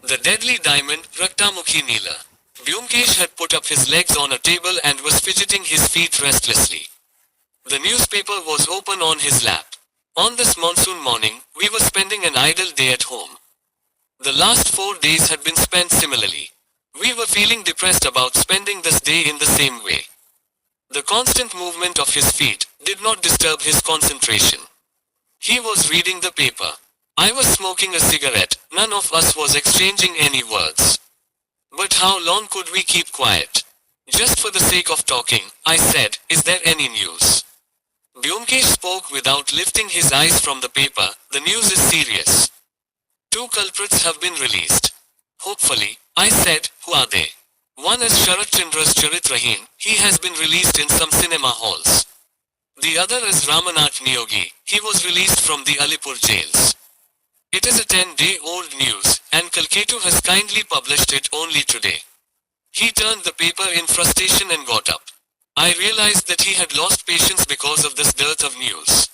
The deadly diamond, Raktamukhi Neela. Byomkesh had put up his legs on a table and was fidgeting his feet restlessly. The newspaper was open on his lap. On this monsoon morning, we were spending an idle day at home. The last 4 days had been spent similarly. We were feeling depressed about spending this day in the same way. The constant movement of his feet did not disturb his concentration. He was reading the paper. I was smoking a cigarette. None of us was exchanging any words. But how long could we keep quiet? Just for the sake of talking, I said, "Is there any news?" Byomkesh spoke without lifting his eyes from the paper. "The news is serious. 2 culprits have been released." "Hopefully," I said. "Who are they?" "One is Sharat Chandra's Charitrahin. He has been released in some cinema halls. The other is Ramanath Niyogi. He was released from the Alipur jails. It is a 10-day-old news, and Kalketu has kindly published it only today." He turned the paper in frustration and got up. I realized that he had lost patience because of this dearth of news.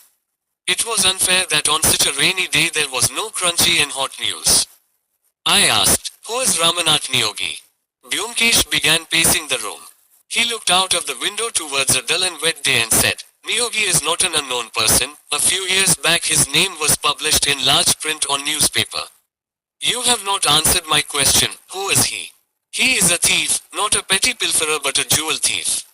It was unfair that on such a rainy day there was no crunchy and hot news. I asked, "Who is Ramanath Niyogi?" Byomkesh began pacing the room. He looked out of the window towards a dull and wet day and said, "Niyogi is not an unknown person. A few years back his name was published in large print on newspaper." "You have not answered my question. Who is he?" "He is a thief, not a petty pilferer but a jewel thief.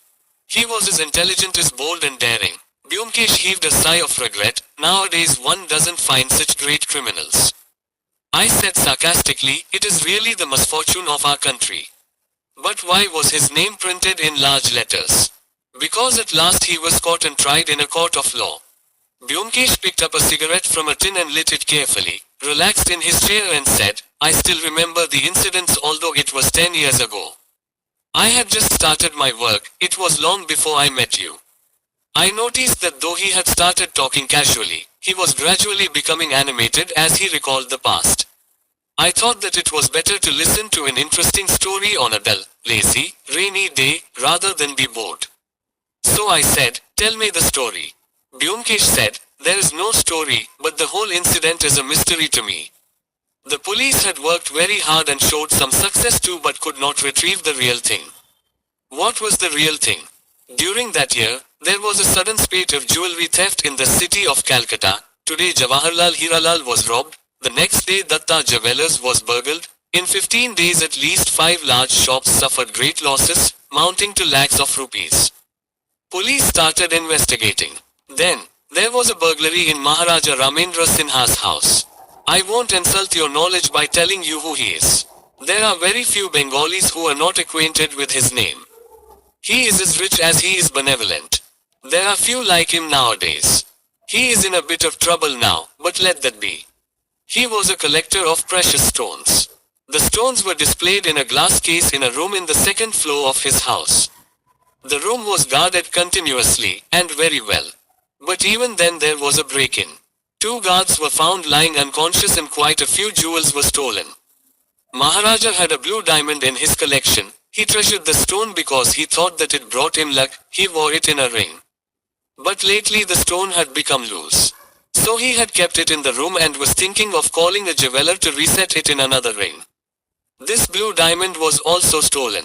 He was as intelligent as bold and daring." Byomkesh heaved a sigh of regret. "Nowadays one doesn't find such great criminals." I said sarcastically, "It is really the misfortune of our country." "But why was his name printed in large letters?" "Because at last he was caught and tried in a court of law." Byomkesh picked up a cigarette from a tin and lit it carefully, relaxed in his chair and said, "I still remember the incidents although it was 10 years ago. I had just started my work. It was long before I met you." I noticed that though he had started talking casually, he was gradually becoming animated as he recalled the past. I thought that it was better to listen to an interesting story on a dull, lazy, rainy day, rather than be bored. So I said, "Tell me the story." Byomkesh said, "There is no story, but the whole incident is a mystery to me. The police had worked very hard and showed some success too but could not retrieve the real thing." "What was the real thing?" "During that year, there was a sudden spate of jewelry theft in the city of Calcutta. Today Jawaharlal Hiralal was robbed. The next day Datta Jewellers was burgled. In 15 days at least 5 large shops suffered great losses, mounting to lakhs of rupees. Police started investigating. Then, there was a burglary in Maharaja Ramendra Sinha's house. I won't insult your knowledge by telling you who he is. There are very few Bengalis who are not acquainted with his name. He is as rich as he is benevolent. There are few like him nowadays. He is in a bit of trouble now, but let that be. He was a collector of precious stones. The stones were displayed in a glass case in a room in the 2nd floor of his house. The room was guarded continuously, and very well. But even then there was a break-in. 2 guards were found lying unconscious and quite a few jewels were stolen. Maharaja had a blue diamond in his collection. He treasured the stone because he thought that it brought him luck. He wore it in a ring. But lately the stone had become loose. So he had kept it in the room and was thinking of calling a jeweler to reset it in another ring. This blue diamond was also stolen.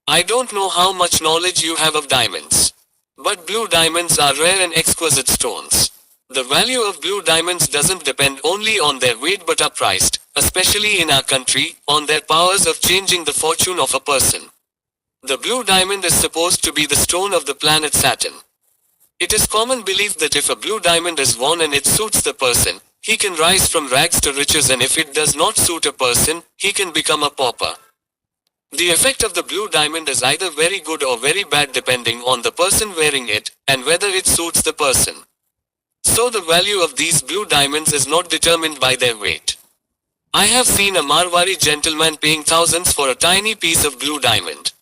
I don't know how much knowledge you have of diamonds. But blue diamonds are rare and exquisite stones. The value of blue diamonds doesn't depend only on their weight but are priced, especially in our country, on their powers of changing the fortune of a person. The blue diamond is supposed to be the stone of the planet Saturn. It is common belief that if a blue diamond is worn and it suits the person, he can rise from rags to riches, and if it does not suit a person, he can become a pauper. The effect of the blue diamond is either very good or very bad depending on the person wearing it, and whether it suits the person. So the value of these blue diamonds is not determined by their weight. I have seen a Marwari gentleman paying thousands for a tiny piece of blue diamond.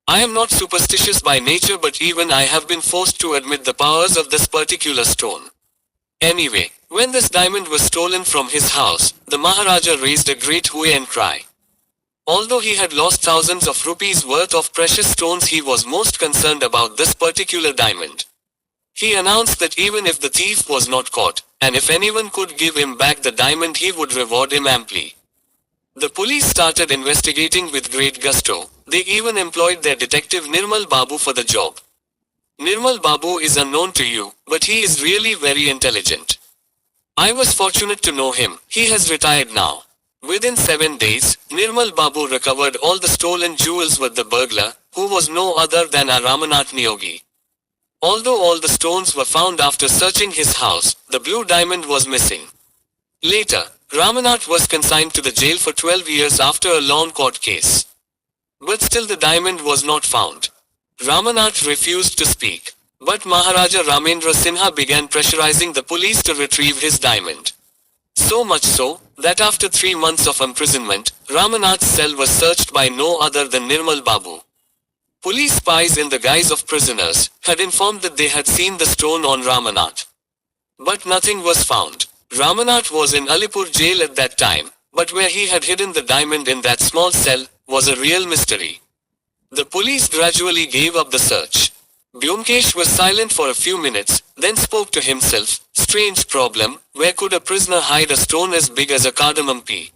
I am not superstitious by nature, but even I have been forced to admit the powers of this particular stone. Anyway, when this diamond was stolen from his house, the Maharaja raised a great hue and cry. Although he had lost thousands of rupees worth of precious stones, he was most concerned about this particular diamond. He announced that even if the thief was not caught, and if anyone could give him back the diamond, he would reward him amply. The police started investigating with great gusto. They even employed their detective Nirmal Babu for the job. Nirmal Babu is unknown to you, but he is really very intelligent. I was fortunate to know him. He has retired now. Within 7 days, Nirmal Babu recovered all the stolen jewels with the burglar, who was no other than a Ramanath Niyogi. Although all the stones were found after searching his house, the blue diamond was missing. Later, Ramanath was consigned to the jail for 12 years after a long court case. But still the diamond was not found. Ramanath refused to speak. But Maharaja Ramendra Sinha began pressurizing the police to retrieve his diamond. So much so, that after 3 months of imprisonment, Ramanath's cell was searched by no other than Nirmal Babu. Police spies in the guise of prisoners had informed that they had seen the stone on Ramanath. But nothing was found. Ramanath was in Alipur jail at that time, but where he had hidden the diamond in that small cell was a real mystery. The police gradually gave up the search. Byomkesh was silent for a few minutes, then spoke to himself. Strange problem, where could a prisoner hide a stone as big as a cardamom pea?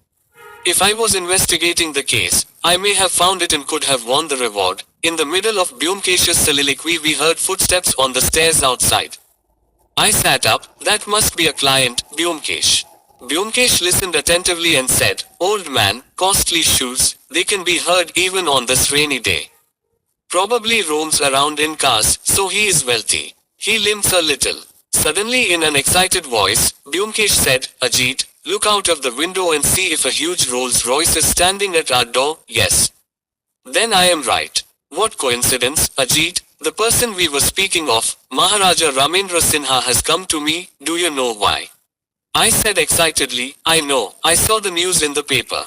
If I was investigating the case, I may have found it and could have won the reward. In the middle of Byomkesh's soliloquy we heard footsteps on the stairs outside. I sat up. That must be a client, Byomkesh. Byomkesh listened attentively and said, "Old man, costly shoes, they can be heard even on this rainy day. Probably roams around in cars, so he is wealthy." He limps a little. Suddenly in an excited voice, Byomkesh said, "Ajit, look out of the window and see if a huge Rolls Royce is standing at our door." "Yes." "Then I am right." "What coincidence, Ajit, the person we were speaking of, Maharaja Ramendra Sinha, has come to me. Do you know why?" I said excitedly, "I know, I saw the news in the paper.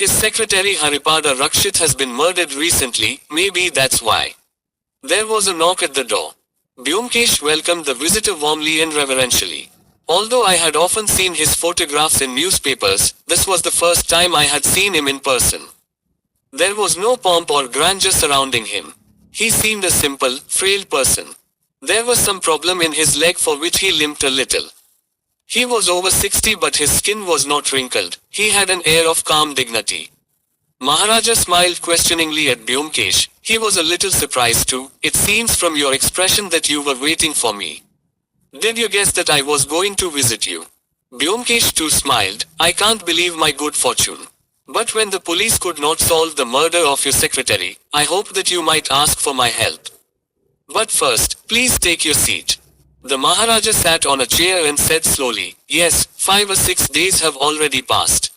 His secretary Haripada Rakshit has been murdered recently, maybe that's why." There was a knock at the door. Byomkesh welcomed the visitor warmly and reverentially. Although I had often seen his photographs in newspapers, this was the first time I had seen him in person. There was no pomp or grandeur surrounding him. He seemed a simple, frail person. There was some problem in his leg for which he limped a little. He was over 60 but his skin was not wrinkled. He had an air of calm dignity. Maharaja smiled questioningly at Byomkesh. He was a little surprised too. "It seems from your expression that you were waiting for me. Did you guess that I was going to visit you?" Byomkesh too smiled. "I can't believe my good fortune. But when the police could not solve the murder of your secretary, I hoped that you might ask for my help. But first, please take your seat." The Maharaja sat on a chair and said slowly, "Yes, 5 or 6 days have already passed.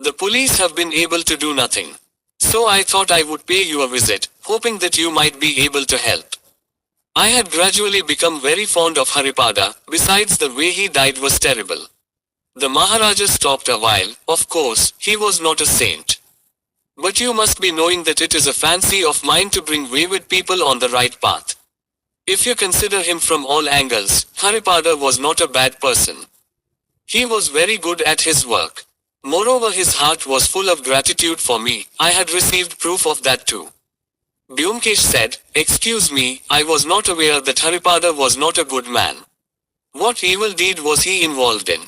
The police have been able to do nothing. So I thought I would pay you a visit, hoping that you might be able to help. I had gradually become very fond of Haripada, besides the way he died was terrible." The Maharaja stopped a while. "Of course, he was not a saint. But you must be knowing that it is a fancy of mine to bring wayward people on the right path. If you consider him from all angles, Haripada was not a bad person. He was very good at his work. Moreover, his heart was full of gratitude for me. I had received proof of that too." Byomkesh said, "Excuse me, I was not aware that Haripada was not a good man. What evil deed was he involved in?"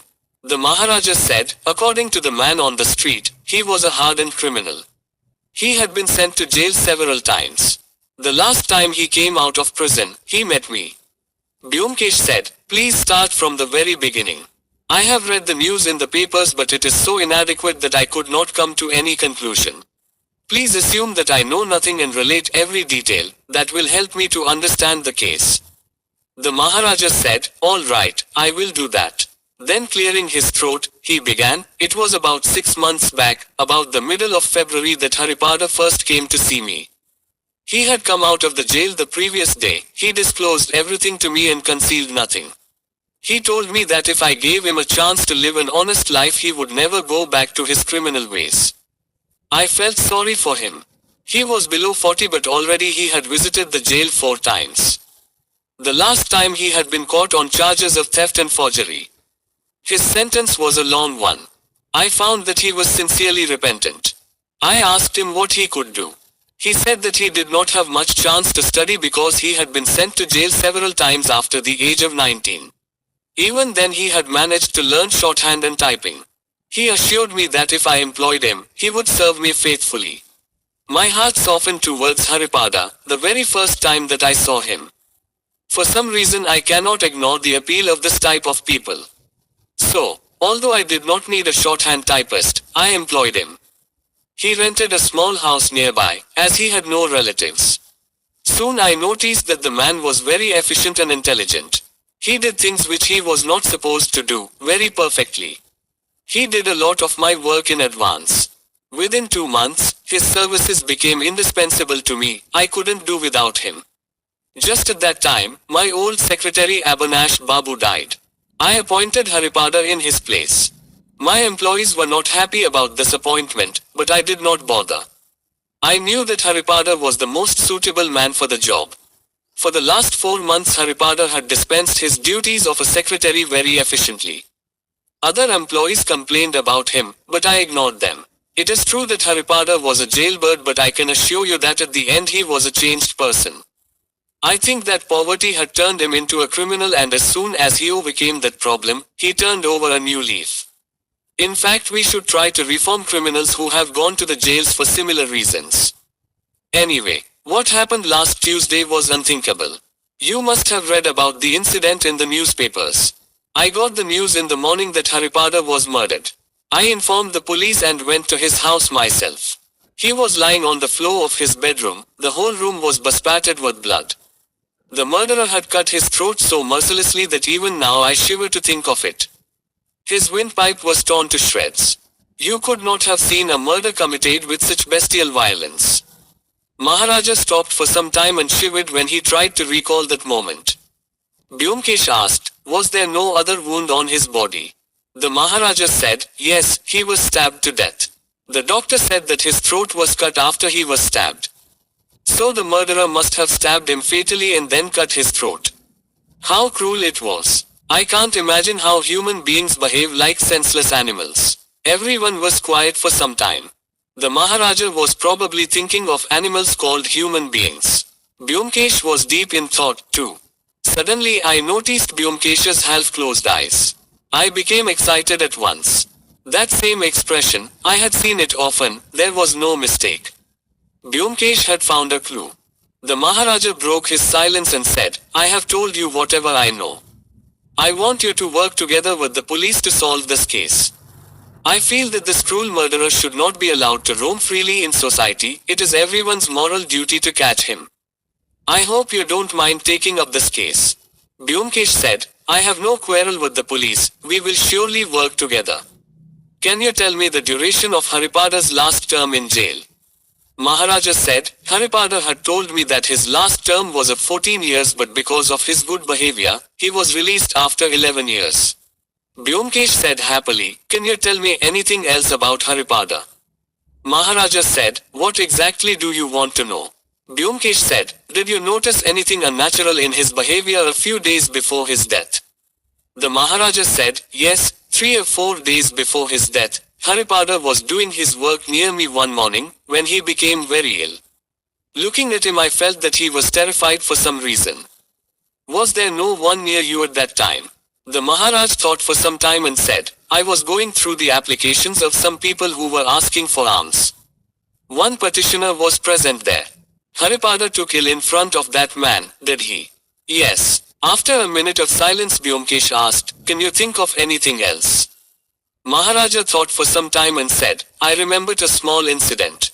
The Maharaja said, "According to the man on the street, he was a hardened criminal. He had been sent to jail several times. The last time he came out of prison, he met me." Byomkesh said, "Please start from the very beginning. I have read the news in the papers but it is so inadequate that I could not come to any conclusion. Please assume that I know nothing and relate every detail. That will help me to understand the case." The Maharaja said, "All right, I will do that." Then clearing his throat, he began, "It was about 6 months back, about the middle of February, that Haripada first came to see me. He had come out of the jail the previous day. He disclosed everything to me and concealed nothing. He told me that if I gave him a chance to live an honest life he would never go back to his criminal ways. I felt sorry for him. He was below 40 but already he had visited the jail 4 times. The last time he had been caught on charges of theft and forgery. His sentence was a long one. I found that he was sincerely repentant. I asked him what he could do. He said that he did not have much chance to study because he had been sent to jail several times after the age of 19. Even then he had managed to learn shorthand and typing. He assured me that if I employed him, he would serve me faithfully. My heart softened towards Haripada, the very first time that I saw him. For some reason I cannot ignore the appeal of this type of people. So, although I did not need a shorthand typist, I employed him. He rented a small house nearby, as he had no relatives. Soon I noticed that the man was very efficient and intelligent. He did things which he was not supposed to do, very perfectly. He did a lot of my work in advance. Within 2 months, his services became indispensable to me. I couldn't do without him. Just at that time, my old secretary Abanash Babu died. I appointed Haripada in his place. My employees were not happy about this appointment, but I did not bother. I knew that Haripada was the most suitable man for the job. For the last 4 months Haripada had dispensed his duties of a secretary very efficiently. Other employees complained about him, but I ignored them. It is true that Haripada was a jailbird, but I can assure you that at the end he was a changed person. I think that poverty had turned him into a criminal, and as soon as he overcame that problem, he turned over a new leaf. In fact, we should try to reform criminals who have gone to the jails for similar reasons. Anyway, what happened last Tuesday was unthinkable. You must have read about the incident in the newspapers. I got the news in the morning that Haripada was murdered. I informed the police and went to his house myself. He was lying on the floor of his bedroom. The whole room was bespattered with blood. The murderer had cut his throat so mercilessly that even now I shiver to think of it. His windpipe was torn to shreds. You could not have seen a murder committed with such bestial violence. Maharaja stopped for some time and shivered when he tried to recall that moment. Byomkesh asked, was there no other wound on his body? The Maharaja said, yes, he was stabbed to death. The doctor said that his throat was cut after he was stabbed. So the murderer must have stabbed him fatally and then cut his throat. How cruel it was. I can't imagine how human beings behave like senseless animals. Everyone was quiet for some time. The Maharaja was probably thinking of animals called human beings. Byomkesh was deep in thought too. Suddenly I noticed Byomkesh's half-closed eyes. I became excited at once. That same expression, I had seen it often, there was no mistake. Byomkesh had found a clue. The Maharaja broke his silence and said, I have told you whatever I know. I want you to work together with the police to solve this case. I feel that this cruel murderer should not be allowed to roam freely in society. It is everyone's moral duty to catch him. I hope you don't mind taking up this case. Byomkesh said, I have no quarrel with the police, we will surely work together. Can you tell me the duration of Haripada's last term in jail? Maharaja said, Haripada had told me that his last term was of 14 years, but because of his good behavior, he was released after 11 years. Byomkesh said happily, can you tell me anything else about Haripada? Maharaja said, what exactly do you want to know? Byomkesh said, did you notice anything unnatural in his behavior a few days before his death? The Maharaja said, yes, 3 or 4 days before his death, Haripada was doing his work near me one morning, when he became very ill. Looking at him I felt that he was terrified for some reason. Was there no one near you at that time? The Maharaj thought for some time and said, I was going through the applications of some people who were asking for alms. One petitioner was present there. Haripada took ill in front of that man, did he? Yes. After a minute of silence Byomkesh asked, can you think of anything else? Maharaja thought for some time and said, I remembered a small incident.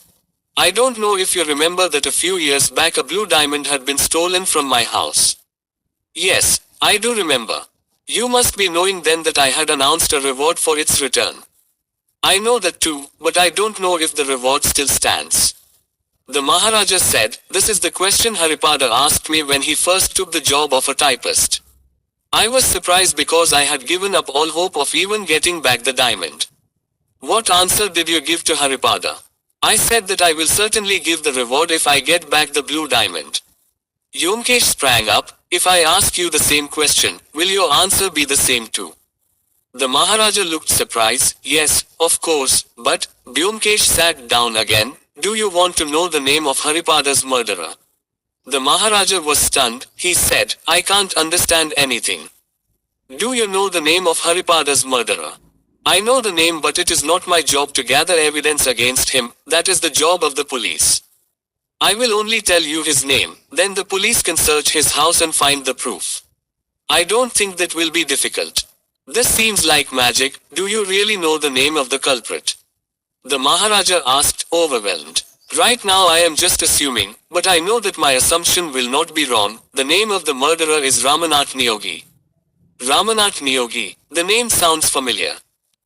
I don't know if you remember that a few years back a blue diamond had been stolen from my house. Yes, I do remember. You must be knowing then that I had announced a reward for its return. I know that too, but I don't know if the reward still stands. The Maharaja said, this is the question Haripada asked me when he first took the job of a typist. I was surprised because I had given up all hope of even getting back the diamond. What answer did you give to Haripada? I said that I will certainly give the reward if I get back the blue diamond. Byomkesh sprang up, if I ask you the same question, will your answer be the same too? The Maharaja looked surprised, yes, of course, but, Byomkesh sat down again, do you want to know the name of Haripada's murderer? The Maharaja was stunned, he said, I can't understand anything. Do you know the name of Haripada's murderer? I know the name, but it is not my job to gather evidence against him. That is the job of the police. I will only tell you his name, then the police can search his house and find the proof. I don't think that will be difficult. This seems like magic. Do you really know the name of the culprit? The Maharaja asked, overwhelmed. Right now I am just assuming, but I know that my assumption will not be wrong. The name of the murderer is Ramanath Niyogi. Ramanath Niyogi. The name sounds familiar.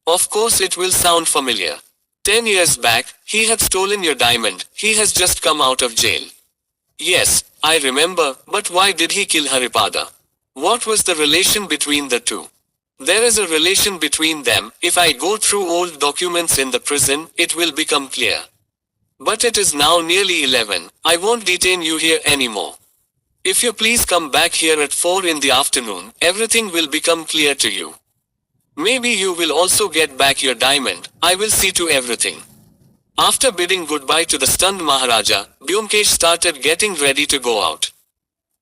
Of course it will sound familiar. 10 years back, he had stolen your diamond. He has just come out of jail. Yes, I remember, but why did he kill Haripada? What was the relation between the two? There is a relation between them. If I go through old documents in the prison, it will become clear. But it is now nearly 11. I won't detain you here anymore. If you please come back here at 4 in the afternoon, everything will become clear to you. Maybe you will also get back your diamond. I will see to everything. After bidding goodbye to the stunned Maharaja, Byomkesh started getting ready to go out.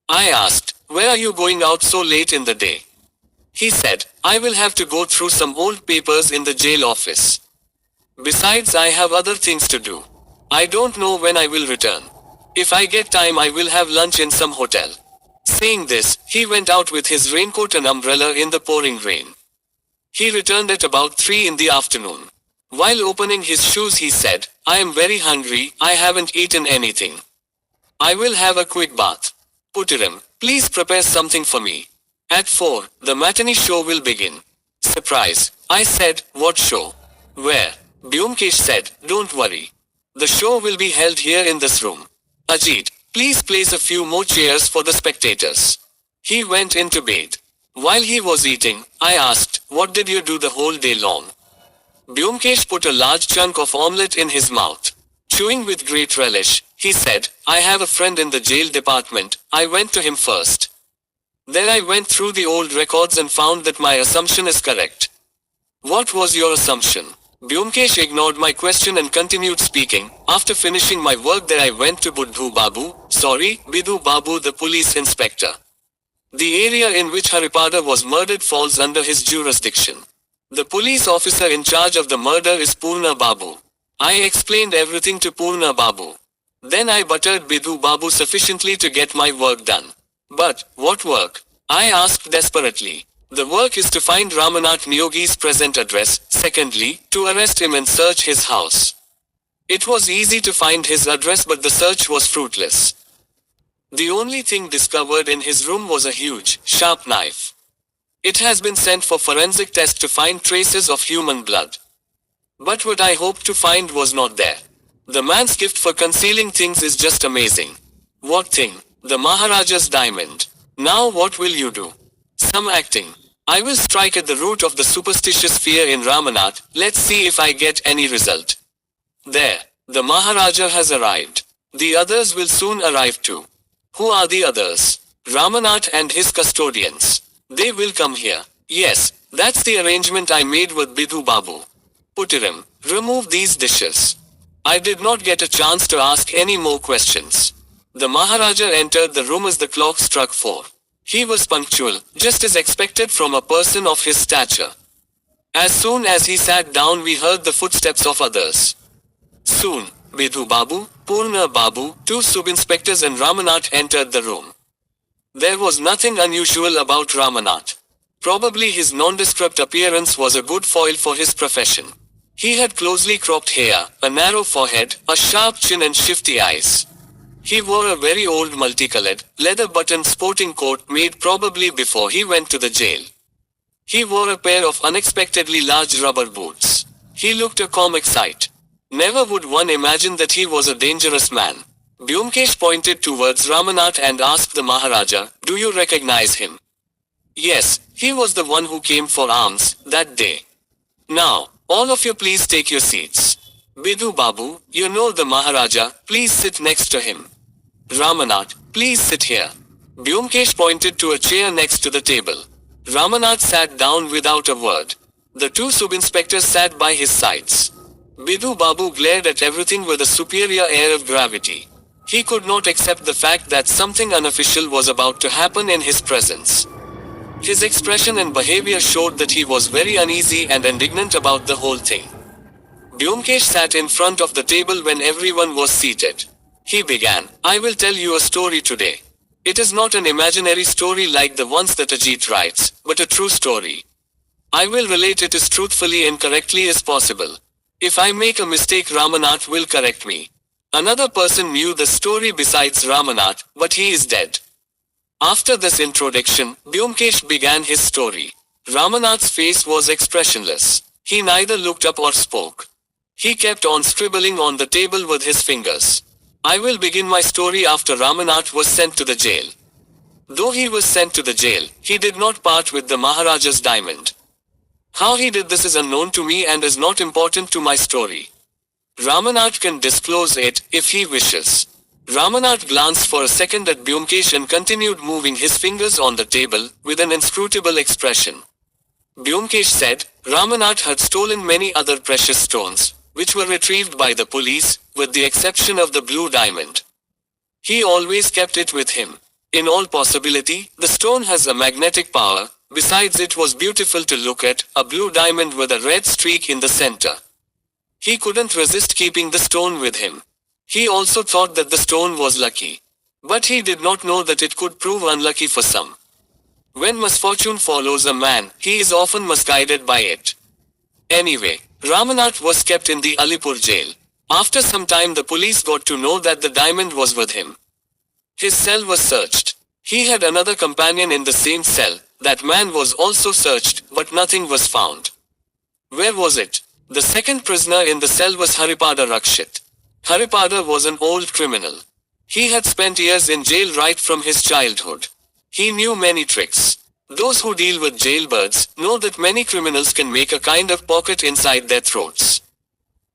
I asked, where are you going out so late in the day? He said, I will have to go through some old papers in the jail office. Besides, I have other things to do. I don't know when I will return. If I get time, I will have lunch in some hotel. Saying this, he went out with his raincoat and umbrella in the pouring rain. He returned at about 3 in the afternoon. While opening his shoes, he said, I am very hungry. I haven't eaten anything. I will have a quick bath. Puttiram, please prepare something for me. At 4, the matinee show will begin. Surprise. I said, what show? Where? Byomkesh said, don't worry. The show will be held here in this room. Ajit, please place a few more chairs for the spectators. He went in to bathe. While he was eating, I asked, what did you do the whole day long? Byomkesh put a large chunk of omelette in his mouth. Chewing with great relish, he said, I have a friend in the jail department. I went to him first. Then I went through the old records and found that my assumption is correct. What was your assumption? Byomkesh ignored my question and continued speaking. After finishing my work there, I went to Bidhu Babu, the police inspector. The area in which Haripada was murdered falls under his jurisdiction. The police officer in charge of the murder is Purna Babu. I explained everything to Purna Babu. Then I buttered Bidhu Babu sufficiently to get my work done. But, what work? I asked desperately. The work is to find Ramanath Niyogi's present address. Secondly, to arrest him and search his house. It was easy to find his address, but the search was fruitless. The only thing discovered in his room was a huge, sharp knife. It has been sent for forensic test to find traces of human blood. But what I hoped to find was not there. The man's gift for concealing things is just amazing. What thing? The Maharaja's diamond. Now what will you do? Some acting. I will strike at the root of the superstitious fear in Ramanath. Let's see if I get any result. There. The Maharaja has arrived. The others will soon arrive too. Who are the others? Ramanath and his custodians. They will come here. Yes, that's the arrangement I made with Bidhu Babu. Puttiram, remove these dishes. I did not get a chance to ask any more questions. The Maharaja entered the room as the clock struck 4. He was punctual, just as expected from a person of his stature. As soon as he sat down, we heard the footsteps of others. Soon, Bidhu Babu, Purna Babu, 2 sub-inspectors and Ramanath entered the room. There was nothing unusual about Ramanath. Probably his nondescript appearance was a good foil for his profession. He had closely cropped hair, a narrow forehead, a sharp chin and shifty eyes. He wore a very old multicolored, leather-buttoned sporting coat made probably before he went to the jail. He wore a pair of unexpectedly large rubber boots. He looked a comic sight. Never would one imagine that he was a dangerous man. Byomkesh pointed towards Ramanath and asked the Maharaja, do you recognize him? Yes, he was the one who came for alms that day. Now, all of you please take your seats. Bidhu Babu, you know the Maharaja, please sit next to him. Ramanath, please sit here. Byomkesh pointed to a chair next to the table. Ramanath sat down without a word. The 2 sub-inspectors sat by his sides. Bidhu Babu glared at everything with a superior air of gravity. He could not accept the fact that something unofficial was about to happen in his presence. His expression and behavior showed that he was very uneasy and indignant about the whole thing. Byomkesh sat in front of the table when everyone was seated. He began, "I will tell you a story today. It is not an imaginary story like the ones that Ajit writes, but a true story. I will relate it as truthfully and correctly as possible. If I make a mistake, Ramanath will correct me." Another person knew the story besides Ramanath, but he is dead. After this introduction, Byomkesh began his story. Ramanath's face was expressionless. He neither looked up or spoke. He kept on scribbling on the table with his fingers. I will begin my story after Ramanath was sent to the jail. Though he was sent to the jail, he did not part with the Maharaja's diamond. How he did this is unknown to me and is not important to my story. Ramanath can disclose it, if he wishes. Ramanath glanced for a second at Byomkesh and continued moving his fingers on the table, with an inscrutable expression. Byomkesh said, Ramanath had stolen many other precious stones, which were retrieved by the police, with the exception of the blue diamond. He always kept it with him. In all possibility, the stone has a magnetic power. Besides, it was beautiful to look at, a blue diamond with a red streak in the center. He couldn't resist keeping the stone with him. He also thought that the stone was lucky. But he did not know that it could prove unlucky for some. When misfortune follows a man, he is often misguided by it. Anyway, Ramanath was kept in the Alipur jail. After some time, the police got to know that the diamond was with him. His cell was searched. He had another companion in the same cell. That man was also searched, but nothing was found. Where was it? The second prisoner in the cell was Haripada Rakshit. Haripada was an old criminal. He had spent years in jail right from his childhood. He knew many tricks. Those who deal with jailbirds know that many criminals can make a kind of pocket inside their throats.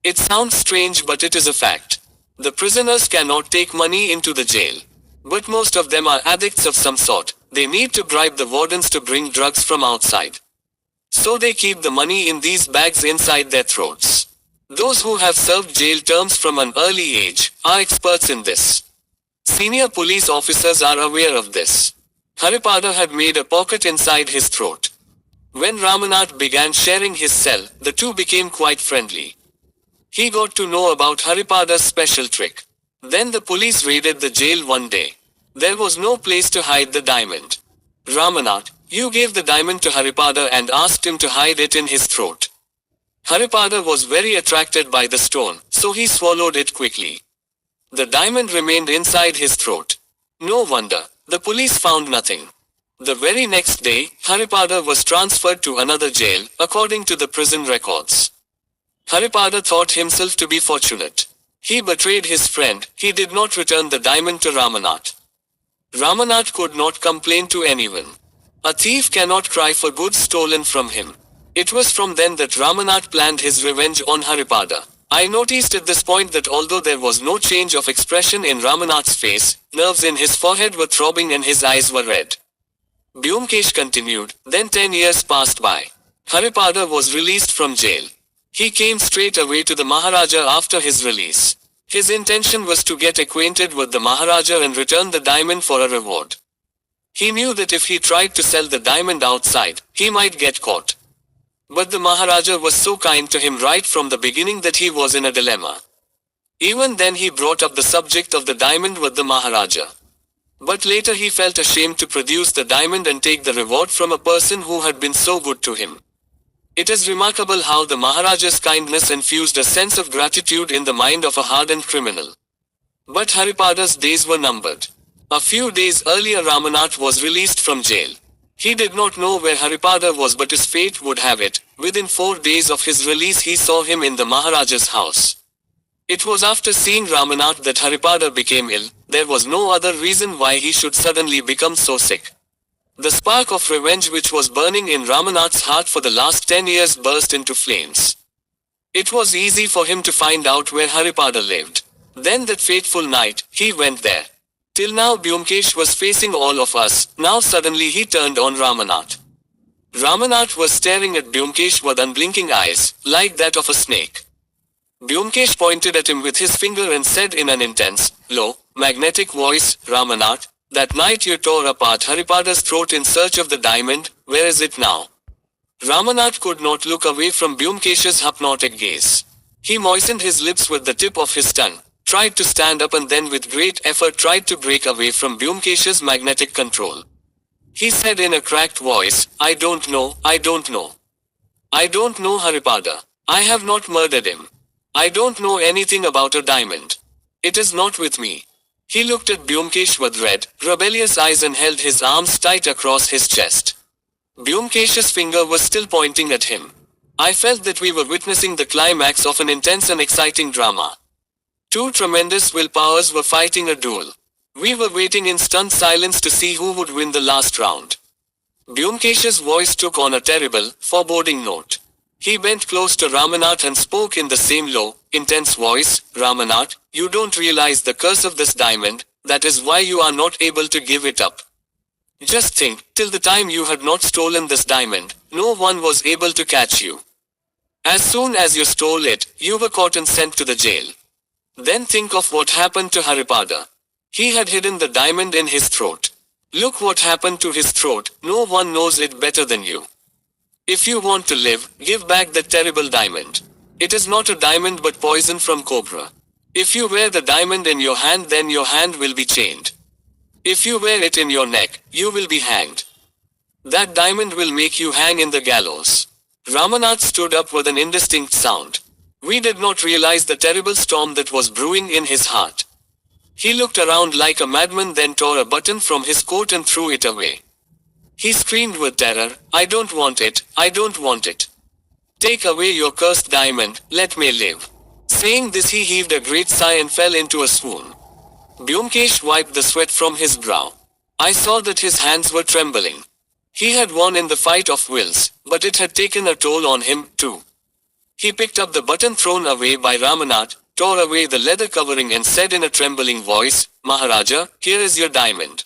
It sounds strange, but it is a fact. The prisoners cannot take money into the jail. But most of them are addicts of some sort. They need to bribe the wardens to bring drugs from outside. So they keep the money in these bags inside their throats. Those who have served jail terms from an early age are experts in this. Senior police officers are aware of this. Haripada had made a pocket inside his throat. When Ramanath began sharing his cell, the two became quite friendly. He got to know about Haripada's special trick. Then the police raided the jail one day. There was no place to hide the diamond. Ramanath, you gave the diamond to Haripada and asked him to hide it in his throat. Haripada was very attracted by the stone, so he swallowed it quickly. The diamond remained inside his throat. No wonder, the police found nothing. The very next day, Haripada was transferred to another jail, according to the prison records. Haripada thought himself to be fortunate. He betrayed his friend. He did not return the diamond to Ramanath. Ramanath could not complain to anyone. A thief cannot cry for goods stolen from him. It was from then that Ramanath planned his revenge on Haripada. I noticed at this point that although there was no change of expression in Ramanath's face, nerves in his forehead were throbbing and his eyes were red. Byomkesh continued, then 10 years passed by. Haripada was released from jail. He came straight away to the Maharaja after his release. His intention was to get acquainted with the Maharaja and return the diamond for a reward. He knew that if he tried to sell the diamond outside, he might get caught. But the Maharaja was so kind to him right from the beginning that he was in a dilemma. Even then he brought up the subject of the diamond with the Maharaja. But later he felt ashamed to produce the diamond and take the reward from a person who had been so good to him. It is remarkable how the Maharaja's kindness infused a sense of gratitude in the mind of a hardened criminal. But Haripada's days were numbered. A few days earlier Ramanath was released from jail. He did not know where Haripada was, but his fate would have it. Within 4 days of his release he saw him in the Maharaja's house. It was after seeing Ramanath that Haripada became ill. There was no other reason why he should suddenly become so sick. The spark of revenge which was burning in Ramanath's heart for the last 10 years burst into flames. It was easy for him to find out where Haripada lived. Then that fateful night, he went there. Till now Byomkesh was facing all of us, now suddenly he turned on Ramanath. Ramanath was staring at Byomkesh with unblinking eyes, like that of a snake. Byomkesh pointed at him with his finger and said in an intense, low, magnetic voice, Ramanath, that night you tore apart Haripada's throat in search of the diamond, Where is it now? Ramanath could not look away from Byomkesh's hypnotic gaze. He moistened his lips with the tip of his tongue, tried to stand up and then with great effort tried to break away from Byomkesh's magnetic control. He said in a cracked voice, I don't know. I don't know, Haripada. I have not murdered him. I don't know anything about a diamond. It is not with me. He looked at Byomkesh with red, rebellious eyes and held his arms tight across his chest. Byomkesh's finger was still pointing at him. I felt that we were witnessing the climax of an intense and exciting drama. Two tremendous willpowers were fighting a duel. We were waiting in stunned silence to see who would win the last round. Byomkesh's voice took on a terrible, foreboding note. He bent close to Ramanath and spoke in the same low, intense voice, Ramanath, you don't realize the curse of this diamond, that is why you are not able to give it up. Just think, till the time you had not stolen this diamond, no one was able to catch you. As soon as you stole it, you were caught and sent to the jail. Then think of what happened to Haripada. He had hidden the diamond in his throat. Look what happened to his throat, no one knows it better than you. If you want to live, give back that terrible diamond. It is not a diamond but poison from cobra. If you wear the diamond in your hand then your hand will be chained. If you wear it in your neck, you will be hanged. That diamond will make you hang in the gallows. Ramanath stood up with an indistinct sound. We did not realize the terrible storm that was brewing in his heart. He looked around like a madman then tore a button from his coat and threw it away. He screamed with terror, I don't want it, I don't want it. Take away your cursed diamond, let me live. Saying this he heaved a great sigh and fell into a swoon. Byomkesh wiped the sweat from his brow. I saw that his hands were trembling. He had won in the fight of wills, but it had taken a toll on him, too. He picked up the button thrown away by Ramanath, tore away the leather covering and said in a trembling voice, Maharaja, here is your diamond.